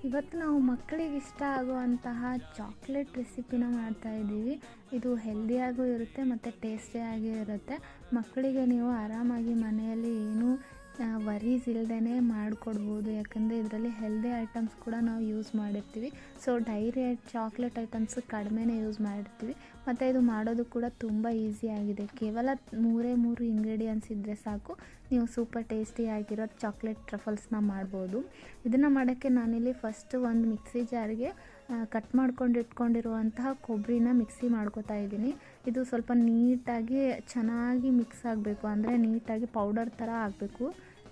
ಇವತ್ತು ನಾವು ಮಕ್ಕಳಿಗೆ ಇಷ್ಟ ಆಗುವಂತಹ ಚಾಕ್ಲೇಟ್ ರೆಸಿಪಿನ ಮಾಡ್ತಾಯಿದ್ದೀವಿ. ಇದು ಹೆಲ್ದಿಯಾಗೂ ಇರುತ್ತೆ ಮತ್ತು ಟೇಸ್ಟಿಯಾಗಿ ಇರುತ್ತೆ. ಮಕ್ಕಳಿಗೆ ನೀವು ಆರಾಮಾಗಿ ಮನೆಯಲ್ಲಿ ಏನೂ ವರೀಸ್ ಇಲ್ಲದೇ ಮಾಡಿಕೊಡ್ಬೋದು. ಯಾಕಂದರೆ ಇದರಲ್ಲಿ ಹೆಲ್ದಿ ಐಟಮ್ಸ್ ಕೂಡ ನಾವು ಯೂಸ್ ಮಾಡಿರ್ತೀವಿ. ಸೊ ಡೈರಿ ಚಾಕ್ಲೇಟ್ ಐಟಮ್ಸ್ ಕಡಿಮೆನೇ ಯೂಸ್ ಮಾಡಿರ್ತೀವಿ. ಮತ್ತು ಇದು ಮಾಡೋದು ಕೂಡ ತುಂಬ ಈಸಿಯಾಗಿದೆ. ಕೇವಲ 3 ಇಂಗ್ರೀಡಿಯೆಂಟ್ಸ್ ಇದ್ದರೆ ಸಾಕು, ನೀವು ಸೂಪರ್ ಟೇಸ್ಟಿಯಾಗಿರೋ ಚಾಕ್ಲೇಟ್ ಟ್ರಫಲ್ಸ್ನ ಮಾಡ್ಬೋದು. ಇದನ್ನು ಮಾಡೋಕ್ಕೆ ನಾನಿಲ್ಲಿ ಫಸ್ಟು ಒಂದು ಮಿಕ್ಸಿ ಜಾರಿಗೆ ಕಟ್ ಮಾಡ್ಕೊಂಡು ಇಟ್ಕೊಂಡಿರುವಂತಹ ಕೊಬ್ಬರಿನ ಮಿಕ್ಸಿ ಮಾಡ್ಕೊತಾ ಇದ್ದೀನಿ. ಇದು ಸ್ವಲ್ಪ ನೀಟಾಗಿ ಚೆನ್ನಾಗಿ ಮಿಕ್ಸ್ ಆಗಬೇಕು, ಅಂದರೆ ನೀಟಾಗಿ ಪೌಡರ್ ಥರ ಆಗಬೇಕು.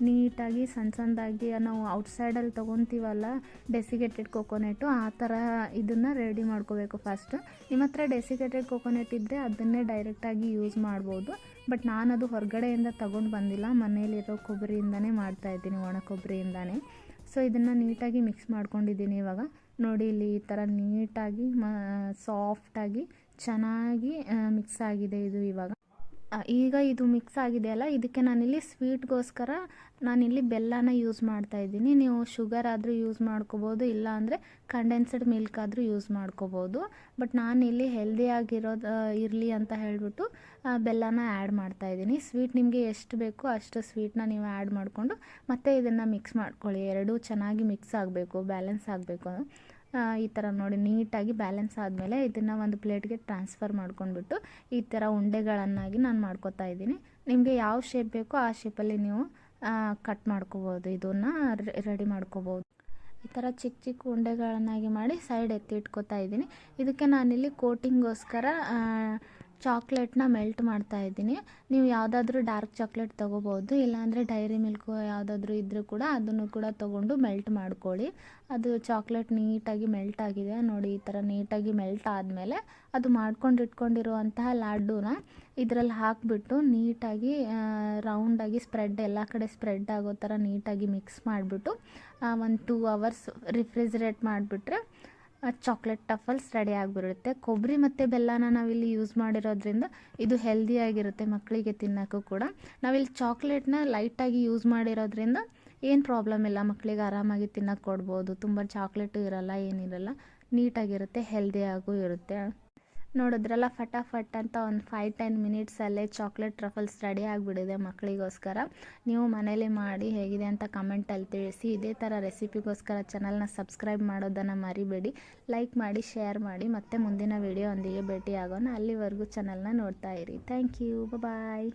ನೀಟಾಗಿ ಸಣ್ಣದಾಗಿ ನಾವು ಔಟ್ಸೈಡಲ್ಲಿ ತೊಗೊತೀವಲ್ಲ ಡೆಸಿಕೇಟೆಡ್ ಕೊಕೊನೆಟು, ಆ ಥರ ಇದನ್ನು ರೆಡಿ ಮಾಡ್ಕೋಬೇಕು. ಫಸ್ಟ್ ನಿಮ್ಮ ಹತ್ರ ಡೆಸಿಕೇಟೆಡ್ ಕೊಕೊನೆಟ್ ಇದ್ದರೆ ಅದನ್ನೇ ಡೈರೆಕ್ಟಾಗಿ ಯೂಸ್ ಮಾಡ್ಬೋದು. ಬಟ್ ನಾನದು ಹೊರಗಡೆಯಿಂದ ತೊಗೊಂಡು ಬಂದಿಲ್ಲ, ಮನೇಲಿರೋ ಕೊಬ್ಬರಿಯಿಂದನೇ ಮಾಡ್ತಾಯಿದ್ದೀನಿ, ಒಣ ಕೊಬ್ಬರಿಯಿಂದನೇ. ಸೊ ಇದನ್ನು ನೀಟಾಗಿ ಮಿಕ್ಸ್ ಮಾಡ್ಕೊಂಡಿದ್ದೀನಿ. ಇವಾಗ ನೋಡಿ, ಇಲ್ಲಿ ಈ ಥರ ನೀಟಾಗಿ ಸಾಫ್ಟಾಗಿ ಚೆನ್ನಾಗಿ ಮಿಕ್ಸ್ ಆಗಿದೆ ಇದು. ಈಗ ಇದು ಮಿಕ್ಸ್ ಆಗಿದೆಯಲ್ಲ, ಇದಕ್ಕೆ ನಾನಿಲ್ಲಿ ಸ್ವೀಟ್ಗೋಸ್ಕರ ನಾನಿಲ್ಲಿ ಬೆಲ್ಲನ ಯೂಸ್ ಮಾಡ್ತಾಯಿದ್ದೀನಿ. ನೀವು ಶುಗರ್ ಆದರೂ ಯೂಸ್ ಮಾಡ್ಕೋಬೋದು, ಇಲ್ಲ ಅಂದರೆ ಕಂಡೆನ್ಸ್ಡ್ ಮಿಲ್ಕ್ ಆದರೂ ಯೂಸ್ ಮಾಡ್ಕೋಬೋದು. ಬಟ್ ನಾನಿಲ್ಲಿ ಹೆಲ್ದಿಯಾಗಿರೋದು ಇರಲಿ ಅಂತ ಹೇಳಿಬಿಟ್ಟು ಬೆಲ್ಲನ ಆ್ಯಡ್ ಮಾಡ್ತಾಯಿದ್ದೀನಿ. ಸ್ವೀಟ್ ನಿಮಗೆ ಎಷ್ಟು ಬೇಕೋ ಅಷ್ಟು ಸ್ವೀಟ್ನ ನೀವು ಆ್ಯಡ್ ಮಾಡಿಕೊಂಡು ಮತ್ತೆ ಇದನ್ನು ಮಿಕ್ಸ್ ಮಾಡ್ಕೊಳ್ಳಿ. ಎರಡೂ ಚೆನ್ನಾಗಿ ಮಿಕ್ಸ್ ಆಗಬೇಕು, ಬ್ಯಾಲೆನ್ಸ್ ಆಗಬೇಕು. ಈ ಥರ ನೋಡಿ ನೀಟಾಗಿ ಬ್ಯಾಲೆನ್ಸ್ ಆದಮೇಲೆ ಇದನ್ನು ಒಂದು ಪ್ಲೇಟ್ಗೆ ಟ್ರಾನ್ಸ್ಫರ್ ಮಾಡ್ಕೊಂಡ್ಬಿಟ್ಟು ಈ ಥರ ಉಂಡೆಗಳನ್ನಾಗಿ ನಾನು ಮಾಡ್ಕೊತಾ ಇದ್ದೀನಿ. ನಿಮಗೆ ಯಾವ ಶೇಪ್ ಬೇಕೋ ಆ ಶೇಪಲ್ಲಿ ನೀವು ಕಟ್ ಮಾಡ್ಕೋಬೋದು, ಇದನ್ನು ರೆಡಿ ಮಾಡ್ಕೋಬೋದು. ಈ ಥರ ಚಿಕ್ಕ ಚಿಕ್ಕ ಉಂಡೆಗಳನ್ನಾಗಿ ಮಾಡಿ ಸೈಡ್ ಎತ್ತಿ ಇಟ್ಕೊತಾ ಇದ್ದೀನಿ. ಇದಕ್ಕೆ ನಾನಿಲ್ಲಿ ಕೋಟಿಂಗೋಸ್ಕರ ಚಾಕ್ಲೇಟ್ನ ಮೆಲ್ಟ್ ಮಾಡ್ತಾ ಇದ್ದೀನಿ. ನೀವು ಯಾವುದಾದ್ರೂ ಡಾರ್ಕ್ ಚಾಕ್ಲೇಟ್ ತೊಗೋಬೋದು, ಇಲ್ಲಾಂದರೆ ಡೈರಿ ಮಿಲ್ಕು ಯಾವುದಾದ್ರೂ ಇದ್ದರೂ ಕೂಡ ಅದನ್ನು ಕೂಡ ತೊಗೊಂಡು ಮೆಲ್ಟ್ ಮಾಡ್ಕೊಳ್ಳಿ. ಅದು ಚಾಕ್ಲೇಟ್ ನೀಟಾಗಿ ಮೆಲ್ಟ್ ಆಗಿದೆ ನೋಡಿ. ಈ ಥರ ನೀಟಾಗಿ ಮೆಲ್ಟ್ ಆದಮೇಲೆ ಅದು ಮಾಡ್ಕೊಂಡು ಇಟ್ಕೊಂಡಿರುವಂತಹ ಲಾಡ್ಡೂನ ಇದರಲ್ಲಿ ಹಾಕಿಬಿಟ್ಟು ನೀಟಾಗಿ ರೌಂಡಾಗಿ ಎಲ್ಲ ಕಡೆ ಸ್ಪ್ರೆಡ್ ಆಗೋ ಥರ ನೀಟಾಗಿ ಮಿಕ್ಸ್ ಮಾಡಿಬಿಟ್ಟು ಒಂದು 2 ಅವರ್ಸ್ ರಿಫ್ರಿಜರೇಟ್ ಮಾಡಿಬಿಟ್ರೆ ಚಾಕ್ಲೇಟ್ ಟಫಲ್ಸ್ ರೆಡಿ ಆಗಿಬಿಡುತ್ತೆ. ಕೊಬ್ಬರಿ ಮತ್ತು ಬೆಲ್ಲನ ನಾವಿಲ್ಲಿ ಯೂಸ್ ಮಾಡಿರೋದ್ರಿಂದ ಇದು ಹೆಲ್ದಿಯಾಗಿರುತ್ತೆ ಮಕ್ಕಳಿಗೆ ತಿನ್ನೋಕ್ಕೂ ಕೂಡ. ನಾವಿಲ್ಲಿ ಚಾಕ್ಲೇಟ್ನ ಲೈಟಾಗಿ ಯೂಸ್ ಮಾಡಿರೋದ್ರಿಂದ ಏನು ಪ್ರಾಬ್ಲಮ್ ಇಲ್ಲ, ಮಕ್ಕಳಿಗೆ ಆರಾಮಾಗಿ ತಿನ್ನೋಕ್ಕೆ ಕೊಡ್ಬೋದು. ತುಂಬ ಚಾಕ್ಲೇಟು ಇರಲ್ಲ, ಏನಿರಲ್ಲ, ನೀಟಾಗಿರುತ್ತೆ, ಹೆಲ್ದಿಯಾಗೂ ಇರುತ್ತೆ. ನೋಡಿದ್ರಲ್ಲ, ಫಟಾಫಟ್ ಅಂತ ಒಂದು 5-10 ಮಿನಿಟ್ಸಲ್ಲೇ ಚಾಕ್ಲೇಟ್ ಟ್ರಫಲ್ಸ್ ರೆಡಿ ಆಗಿಬಿಡಿದೆ ಮಕ್ಕಳಿಗೋಸ್ಕರ. ನೀವು ಮನೇಲಿ ಮಾಡಿ ಹೇಗಿದೆ ಅಂತ ಕಮೆಂಟಲ್ಲಿ ತಿಳಿಸಿ. ಇದೇ ಥರ ರೆಸಿಪಿಗೋಸ್ಕರ ಚಾನಲ್ನ ಸಬ್ಸ್ಕ್ರೈಬ್ ಮಾಡೋದನ್ನು ಮರಿಬೇಡಿ. ಲೈಕ್ ಮಾಡಿ, ಶೇರ್ ಮಾಡಿ. ಮತ್ತೆ ಮುಂದಿನ ವಿಡಿಯೋ ಒಂದಿಗೆ ಭೇಟಿ ಆಗೋಣ. ಅಲ್ಲಿವರೆಗೂ ಚಾನಲ್ನ ನೋಡ್ತಾ ಇರಿ. Thank you, bye.